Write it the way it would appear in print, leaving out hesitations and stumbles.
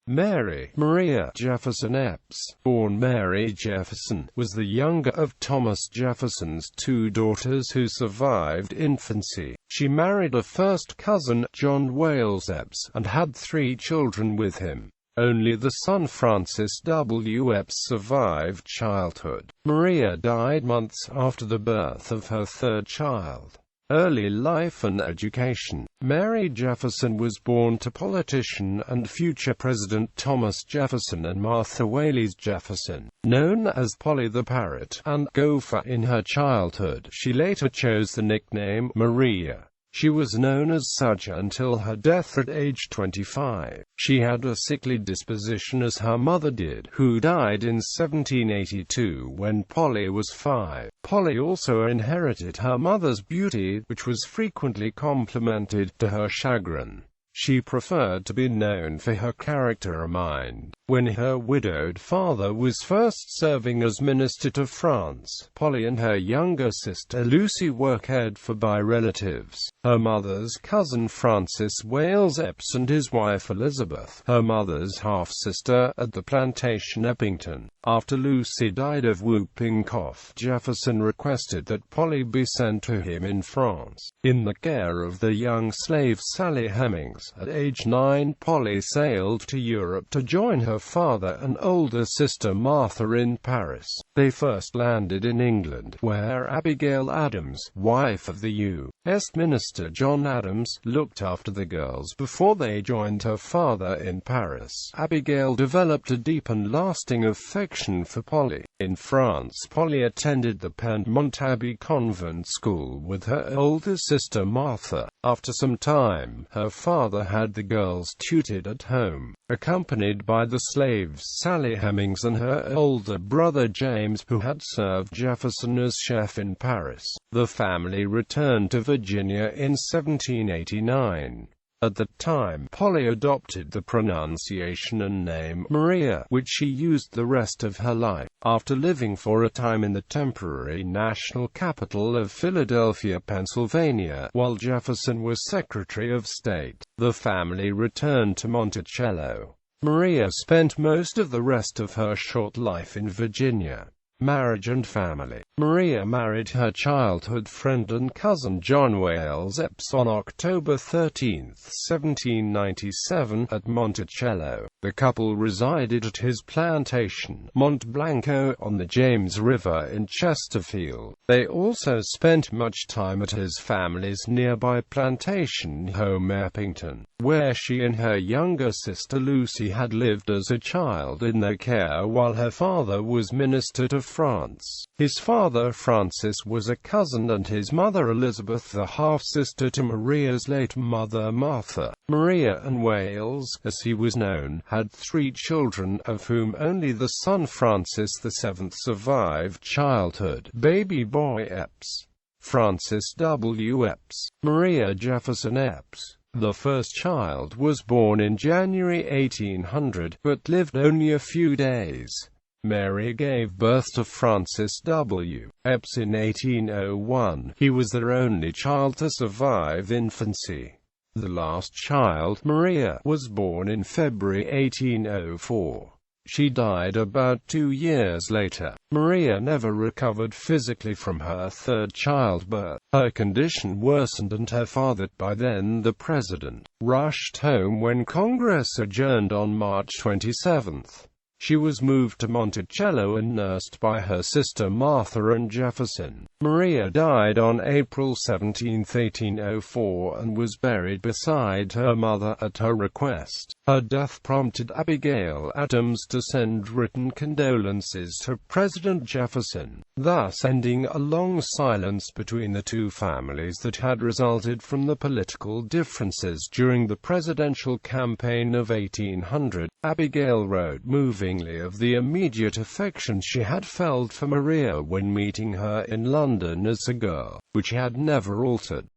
Mary Maria Jefferson Eppes, born Mary Jefferson, was the younger of Thomas Jefferson's two daughters who survived infancy. She married a first cousin, John Wayles Eppes, and had 3 children with him. Only the son Francis W.Eppes survived childhood. Maria died months after the birth of her 3rd child. Early life and education. Mary Jefferson was born to politician and future President Thomas Jefferson and Martha Wayles Jefferson. Known as Polly the Parrot and Gopher in her childhood, she later chose the nickname Maria. She was known as such until her death at age 25. She had a sickly disposition as her mother did, who died in 1782 when Polly was 5. Polly also inherited her mother's beauty, which was frequently complimented to her chagrin. She preferred to be known for her character and mind. When her widowed father was first serving as minister to France, Polly and her younger sister Lucy were cared for by relatives. Her mother's cousin Francis Wayles Eppes and his wife Elizabeth, her mother's half-sister, at the plantation Eppington. After Lucy died of whooping cough, Jefferson requested that Polly be sent to him in France, in the care of the young slave Sally Hemings. At age 9, Polly sailed to Europe to join her father and older sister Martha in Paris. They first landed in England, where Abigail Adams, wife of the U.S. Minister John Adams, looked after the girls before they joined her father in Paris. Abigail developed a deep and lasting affection for Polly. In France, Polly attended the Piedmont Abbey convent school with her older sister Martha. After some time, her father had the girls tutored at home, accompanied by the slaves Sally Hemings and her older brother James, who had served Jefferson as chef in Paris. The family returned to Virginia in 1789. At that time, Polly adopted the pronunciation and name Maria, which she used the rest of her life. After living for a time in the temporary national capital of Philadelphia, Pennsylvania, while Jefferson was Secretary of State, the family returned to Monticello. Maria spent most of the rest of her short life in Virginia. Marriage and family. Maria married her childhood friend and cousin John Wayles Eppes on October 13, 1797, at Monticello. The couple resided at his plantation, Mont Blanco, on the James River in Chesterfield. They also spent much time at his family's nearby plantation home Eppington, where she and her younger sister Lucy had lived as a child in their care while her father was minister to France. His father Francis was a cousin and his mother Elizabeth the half-sister to Maria's late mother Martha. Maria and Wayles, as he was known, had 3 children, of whom only the son Francis VII survived childhood. Baby boy Eppes. Francis W. Eppes. Maria Jefferson Eppes. The first child was born in January 1800, but lived only a few days. Mary gave birth to Francis W. Eppes in 1801. He was their only child to survive infancy. The last child, Maria, was born in February 1804. She died about 2 years later. Maria never recovered physically from her 3rd childbirth. Her condition worsened and her father, by then the president, rushed home when Congress adjourned on March 27. She was moved to Monticello and nursed by her sister Martha and Jefferson. Maria died on April 17, 1804, and was buried beside her mother at her request. Her death prompted Abigail Adams to send written condolences to President Jefferson, thus ending a long silence between the two families that had resulted from the political differences during the presidential campaign of 1800. Abigail wrote movingly of the immediate affection she had felt for Maria when meeting her in London as a girl, which had never altered.